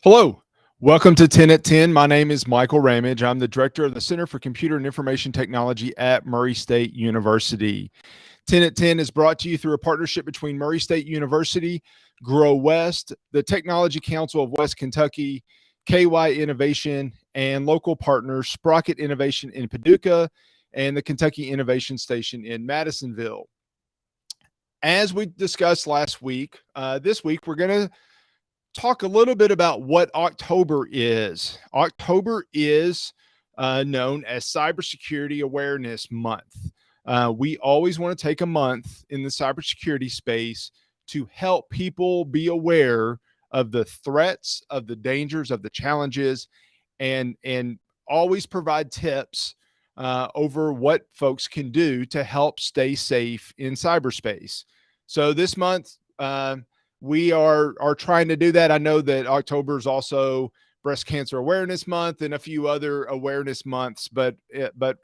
Hello, welcome to 10 at 10. My name is Michael Ramage. I'm the director of the Center for Computer and Information Technology at Murray State University. 10 at 10 is brought to you through a partnership between Murray State University, Grow West, the Technology Council of West Kentucky, KY Innovation, and local partners Sprocket Innovation in Paducah and the Kentucky Innovation Station in Madisonville. As we discussed last week, this week we're going to talk a little bit about what October is. October is known as Cybersecurity Awareness Month. We always want to take a month in the cybersecurity space to help people be aware of the threats, of the dangers, of the challenges, and always provide tips over what folks can do to help stay safe in cyberspace. So this month, we are trying to do that. I know that October is also Breast Cancer Awareness Month and a few other awareness months, but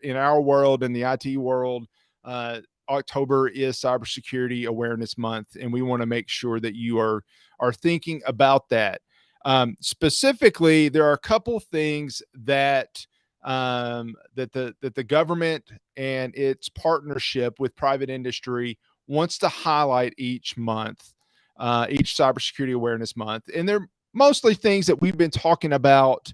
in our world, in the IT world, October is Cybersecurity Awareness Month, and we want to make sure that you are thinking about that. Specifically, there are a couple things that the government and its partnership with private industry wants to highlight each month. Each Cybersecurity Awareness Month. And they're mostly things that we've been talking about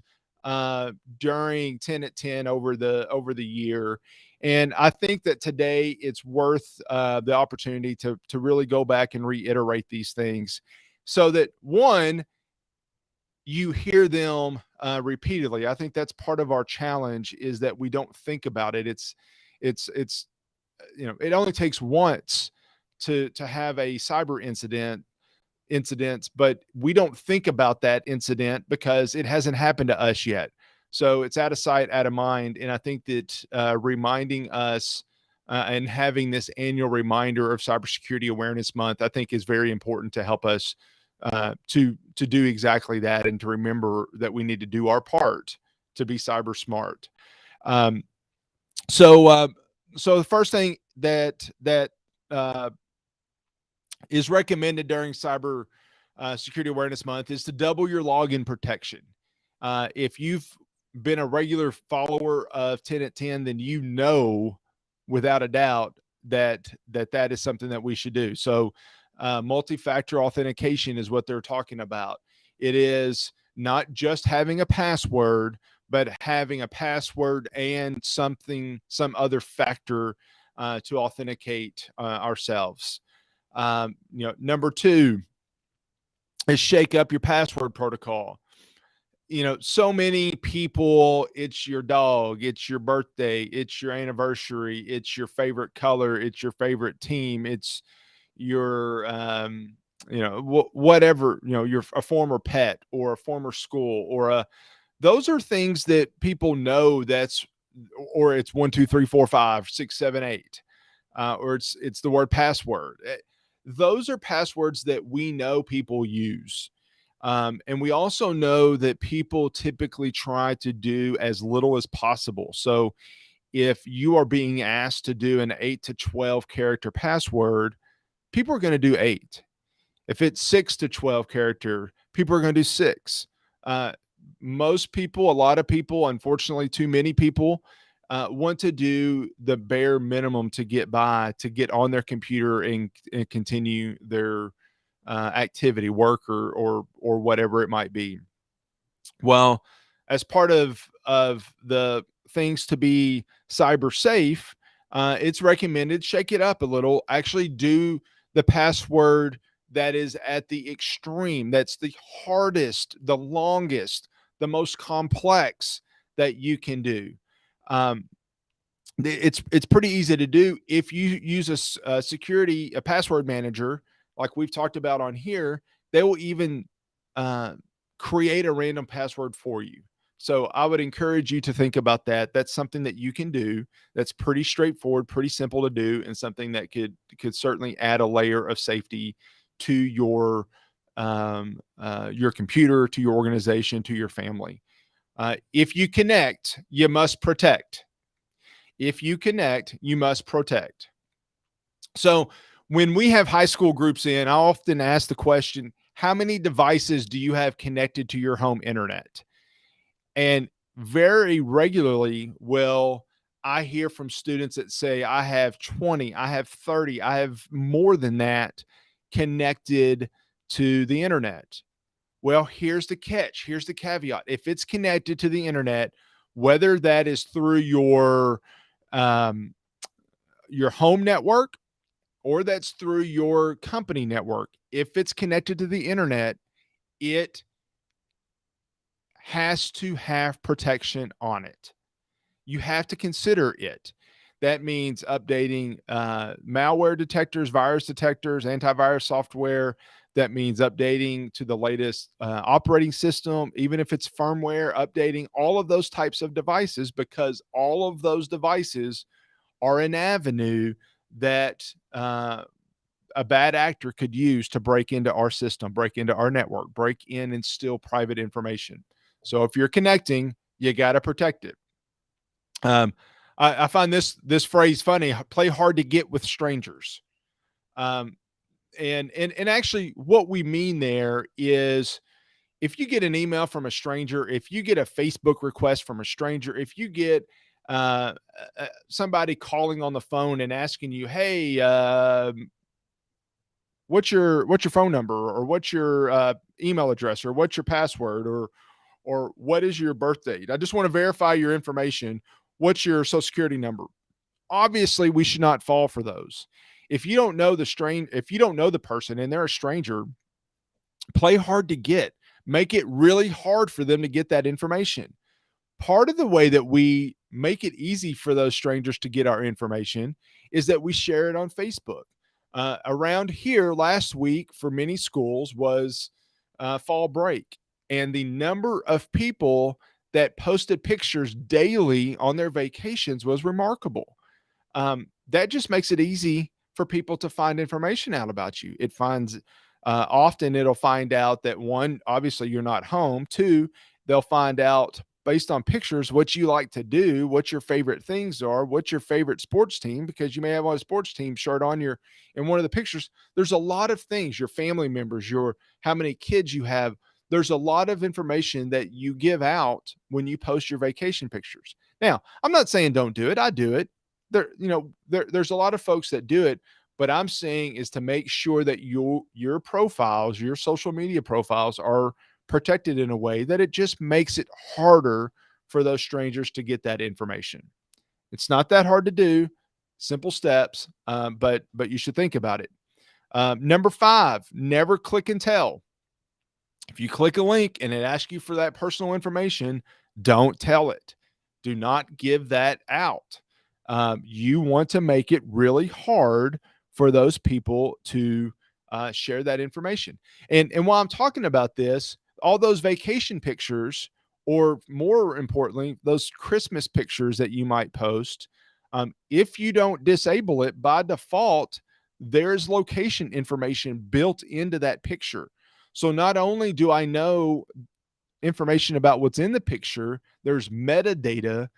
during 10 at 10 over the year. And I think that today it's worth the opportunity to really go back and reiterate these things so that, one, you hear them repeatedly. I think that's part of our challenge, is that we don't think about it. It's it only takes once to have a cyber incidents, but we don't think about that incident because it hasn't happened to us yet. So it's out of sight, out of mind. And I think that reminding us and having this annual reminder of Cybersecurity Awareness Month, I think, is very important to help us to do exactly that, and to remember that we need to do our part to be cyber smart. So the first thing that is recommended during Cyber Security Awareness Month is to double your login protection. If you've been a regular follower of 10 at 10, then you know without a doubt that is something that we should do. So multi-factor authentication is what they're talking about. It is not just having a password, but having a password and some other factor to authenticate ourselves. Number two is shake up your password protocol. So many people, it's your dog, it's your birthday, it's your anniversary, it's your favorite color, it's your favorite team, it's your, whatever, you're a former pet or a former school those are things that people know or it's 1, 2, 3, 4, 5, 6, 7, 8, or it's the word password. Those are passwords that we know people use. And we also know that people typically try to do as little as possible. So if you are being asked to do an 8 to 12 character password, people are going to do 8. If it's 6 to 12 character, people are going to do 6. Most people, a lot of people, unfortunately, too many people want to do the bare minimum to get by, to get on their computer and continue their activity, work, or whatever it might be. Well, as part of the things to be cyber safe, it's recommended shake it up a little. Actually, do the password that is at the extreme. That's the hardest, the longest, the most complex that you can do. It's pretty easy to do if you use a password manager like we've talked about on here. They will even create a random password for you. So I would encourage you to think about that. That's something that you can do. That's pretty straightforward, pretty simple to do, and something that could certainly add a layer of safety to your computer, to your organization, to your family. If you connect, you must protect. If you connect, you must protect. So when we have high school groups in, I often ask the question, How many devices do you have connected to your home internet? And very regularly will I hear from students that say, I have 20, I have 30, I have more than that connected to the internet. Well, here's the catch. Here's the caveat. If it's connected to the internet, whether that is through um, your home network or that's through your company network, if it's connected to the internet, it has to have protection on it. You have to consider it. That means updating malware detectors, virus detectors, antivirus software. That means updating to the latest operating system, even if it's firmware, updating all of those types of devices, because all of those devices are an avenue that a bad actor could use to break into our system, break into our network, break in and steal private information. So if you're connecting, you got to protect it. I find this phrase funny. Play hard to get with strangers. Um, and actually, what we mean there is, if you get an email from a stranger, if you get a Facebook request from a stranger, if you get somebody calling on the phone and asking you, "Hey, what's your phone number, or what's your email address, or what's your password, or what is your birth date? I just want to verify your information. What's your social security number?" Obviously, we should not fall for those. If you don't know if you don't know the person and they're a stranger, play hard to get. Make it really hard for them to get that information. Part of the way that we make it easy for those strangers to get our information is that we share it on Facebook. Around here last week for many schools was fall break, and the number of people that posted pictures daily on their vacations was remarkable. That just makes it easy for people to find information out about you. It finds often it'll find out that, one, obviously you're not home. Two, they'll find out based on pictures what you like to do, what your favorite things are, what's your favorite sports team, because you may have on a sports team shirt on your in one of the pictures. There's a lot of things, your family members, your how many kids you have. There's a lot of information that you give out when you post your vacation pictures. Now, I'm not saying don't do it. I do it. There's a lot of folks that do it, but I'm saying is to make sure that your profiles, your social media profiles, are protected in a way that it just makes it harder for those strangers to get that information. It's not that hard to do, simple steps, but you should think about it. Number 5, never click and tell. If you click a link and it asks you for that personal information, don't tell it. Do not give that out. You want to make it really hard for those people to share that information. And while I'm talking about this, all those vacation pictures, or more importantly, those Christmas pictures that you might post, if you don't disable it by default, there's location information built into that picture. So not only do I know information about what's in the picture, there's metadata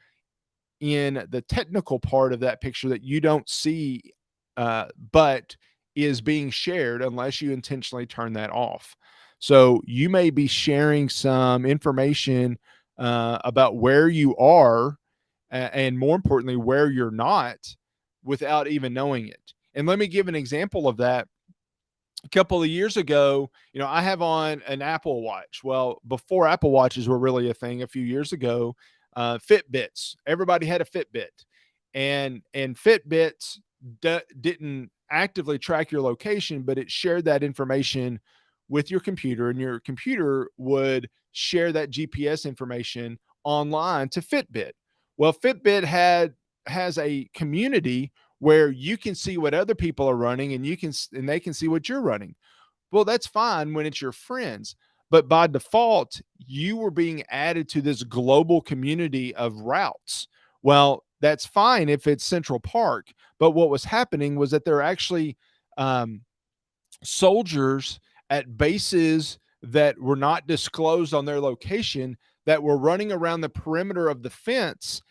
in the technical part of that picture that you don't see, but is being shared unless you intentionally turn that off. So you may be sharing some information about where you are, and more importantly, where you're not, without even knowing it. And let me give an example of that. A couple of years ago, I have on an Apple Watch. Well, before Apple Watches were really a thing, a few years ago, Fitbits. Everybody had a Fitbit, and Fitbits didn't actively track your location, but it shared that information with your computer, and your computer would share that GPS information online to Fitbit. Well, Fitbit has a community where you can see what other people are running, and they can see what you're running. Well, that's fine when it's your friends, but by default, you were being added to this global community of routes. Well, that's fine if it's Central Park, but what was happening was that there are actually um, soldiers at bases that were not disclosed on their location that were running around the perimeter of the fence,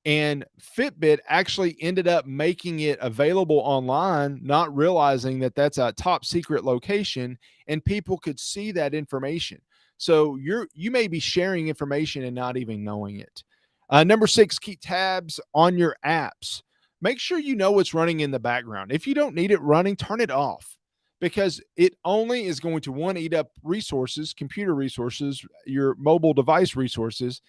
And Fitbit actually ended up making it available online, not realizing that that's a top secret location and people could see that information. So you may be sharing information and not even knowing it. Number six, keep tabs on your apps. Make sure you know what's running in the background. If you don't need it running, turn it off, because it only is going to, one, eat up resources, computer resources, your mobile device resources,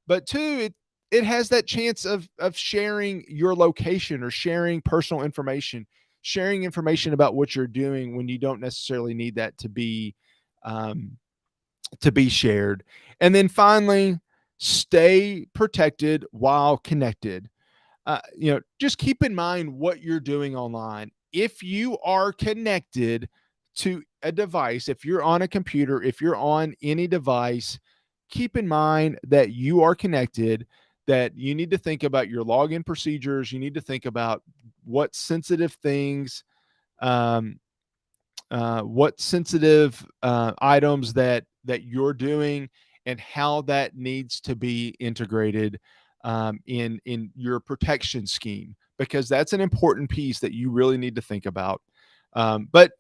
but two, it has that chance of sharing your location or sharing personal information, sharing information about what you're doing when you don't necessarily need that um, to be shared. And then finally, stay protected while connected. Just keep in mind what you're doing online. If you are connected to a device, if you're on a computer, if you're on any device, keep in mind that you are connected, that you need to think about your login procedures. You need to think about what sensitive things, um, what sensitive items that you're doing, and how that needs to be integrated in your protection scheme, because that's an important piece that you really need to think about. But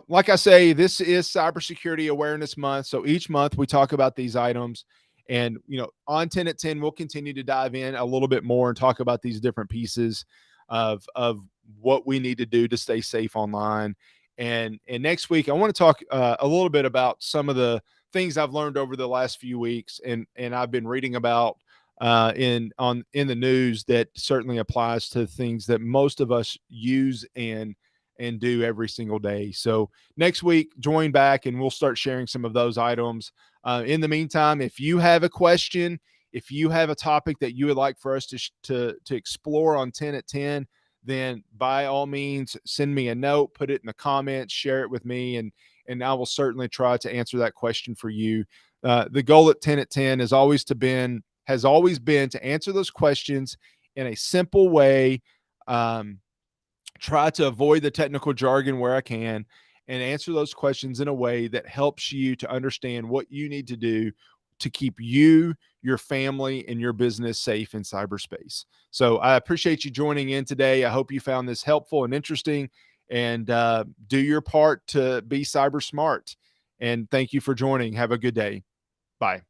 like I say, this is Cybersecurity Awareness Month, so each month we talk about these items. And on 10 at 10, we'll continue to dive in a little bit more and talk about these different pieces of what we need to do to stay safe online. And next week, I want to talk a little bit about some of the things I've learned over the last few weeks, and I've been reading about in the news, that certainly applies to things that most of us use and do every single day. So next week, join back and we'll start sharing some of those items. In the meantime, if you have a question, if you have a topic that you would like for us to explore on 10 at 10, then by all means send me a note, put it in the comments, share it with me, and I will certainly try to answer that question for you. The goal at 10 at 10 has always been to answer those questions in a simple way. Try to avoid the technical jargon where I can, and answer those questions in a way that helps you to understand what you need to do to keep you, your family, and your business safe in cyberspace. So I appreciate you joining in today. I hope you found this helpful and interesting, and do your part to be cyber smart. And thank you for joining. Have a good day. Bye.